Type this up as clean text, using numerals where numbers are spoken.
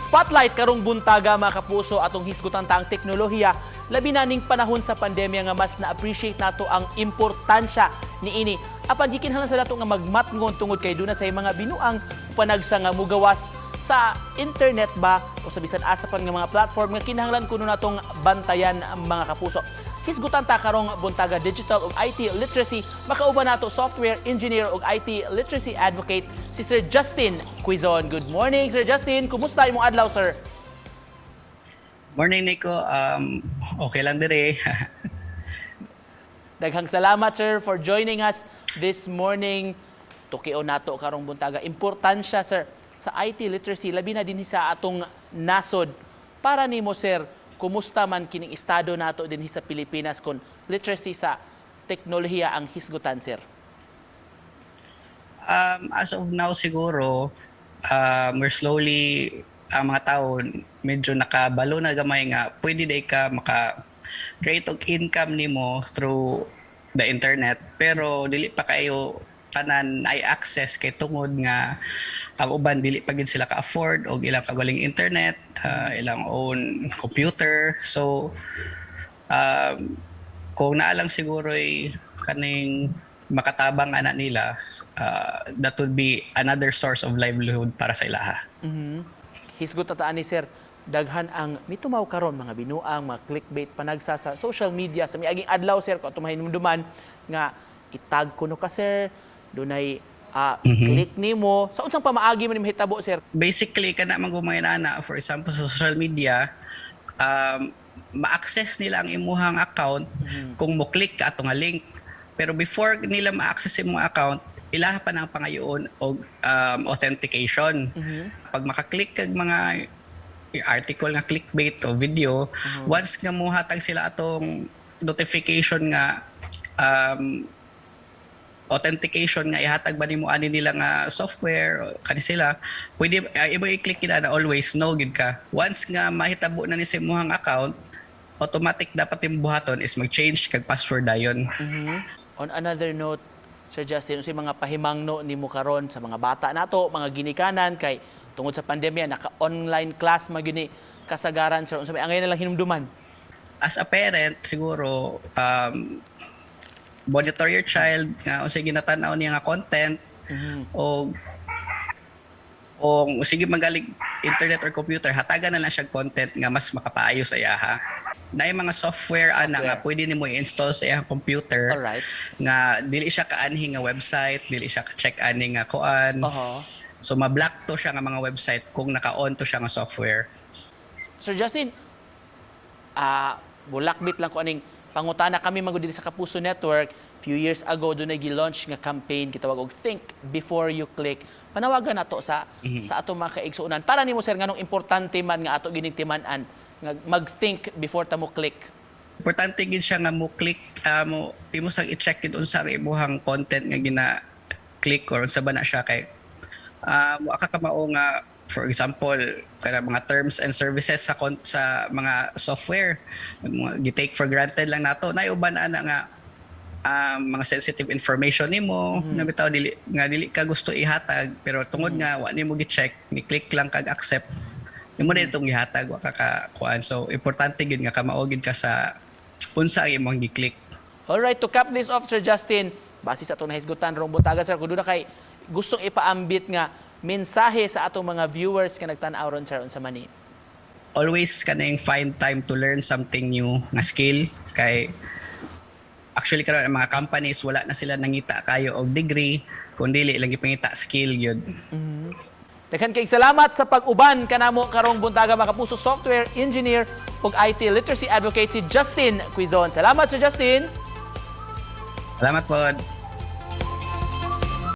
Spotlight karong buntaga mga kapuso atong hisgutan ta ang teknolohiya labi na ning panahon sa pandemya nga mas na-appreciate nato ang importansya niini. Apan gikinahanglan sa nato nga magmatngon tungod kay duna sa mga binuang panagsa nga mugawas sa internet ba o sa bisan asa pa nga mga platform nga kinahanglan kuno natong bantayan mga kapuso. Hisgutan ta karong buntaga digital ug IT literacy, makauban nato software engineer ug IT literacy advocate si Sir Justin Quizon. Good morning Sir Justin, kumusta imong adlaw sir? Morning Nico, okay lang dire. Daghang salamat sir for joining us this morning. Tukion nato karong buntaga importansya sir sa IT literacy labi na dinhi sa atong nasod. Para nimo sir, kumusta man kining estado nato dinhi sa Pilipinas kon literacy sa teknolohiya ang hisgutan sir? As of now siguro, we're slowly, ang mga tao medyo nakabalo na gamay nga pwede day ka maka-create og income nimo through the internet, pero dili pa kayo tanan ay access kay tungod nga ang uban dili pa gid sila ka-afford og ilang kagaling internet, ilang own computer. So kung naalang siguro ay kaning makatabang anak nila, that would be another source of livelihood para sa ilaha. Hisgot ta ani sir, daghan ang mitumaw karon mga binuang, mga clickbait panagsa sa social media sa miaging adlaw sir, kung mahinumduman nga itag kuno ka sir, dunay click nimo. So unsang pamaagi man mahitabo sir? Basically kana man gumaynana, for example sa social media, ma-access nila ang imuhang account kung mo click ka ato nga link. Pero before nila ma-access imong account, ilaha pa ng pangayoon o authentication. Pag makaklik kag mga article nga clickbait o video, once nga muhatag sila atong notification nga authentication nga ihatag ba nimo ani nila nga software kani sila, pwede ibo i-click na always no gid ka. Once nga mahitabo na ni sa imong account, automatic dapat yung buhaton is mag-change kag password dayon. On another note, Sir Justin, unsay mga pahimangno nimo karon sa mga bata nato, mga ginikanan kay tungod sa pandemya naka-online class magini kasagaran sir, unsay angay na lang hinumduman? As a parent siguro, monitor your child nga unsay ginatan-aw niya nga content, o sige magaling internet or computer, hatagan na lang siya content nga mas makapaayo sa iyaha. Na yung mga software ana nga pwede nimo i-install sa iyang computer. Alright. Nga dili siya kaanhi nga website, dili siya ka-check ani nga kuan. So ma-block to siya nga mga website kung naka-on to siya nga software. Sir Justin, bulakbit lang ko aning pangutana kami magud diri sa Kapuso Network. Few years ago doon ay gi-launch nga campaign kitawag og Think Before You Click. Panawagan nato sa ato mga kaigsuonan. Para nimo sir nganong importante man nga ato gining timan-an nga mag-think before ta mo click? Importante gid siya nga mo click, mo imo sang i-check gid unsa ang imuhang content nga gina-click or unsa ba na siya kay wa ka kamao nga for example kana mga terms and services sa mga software gi-take for granted lang nato na uban ana nga mga sensitive information nimo na bitaw dili ka gusto ihatag, pero tungod nga wa nimo gi-check, ni-click lang kag accept, imo na itong ihatag wa ka kuan. So importante gid nga kamaogid ka sa unsa ang imong gi-click. All right, to cap this off Sir Justin, base sa atong nahisgutan rong buntaga sir, kun kay gustong ipaambit nga mensahe sa atong mga viewers nga nagtan-aw ron sir unsa man ni? Always kanang find time to learn something new nga skill, kay actually karon ang mga companies wala na sila nangita kayo og degree kundi dili lang gipangita skill gyud. Daghan kay salamat sa pag-uban kanamo karong buntaga mga kapuso, software engineer ug IT literacy advocate si Justin Quizon. Salamat Sir Justin. Salamat pod.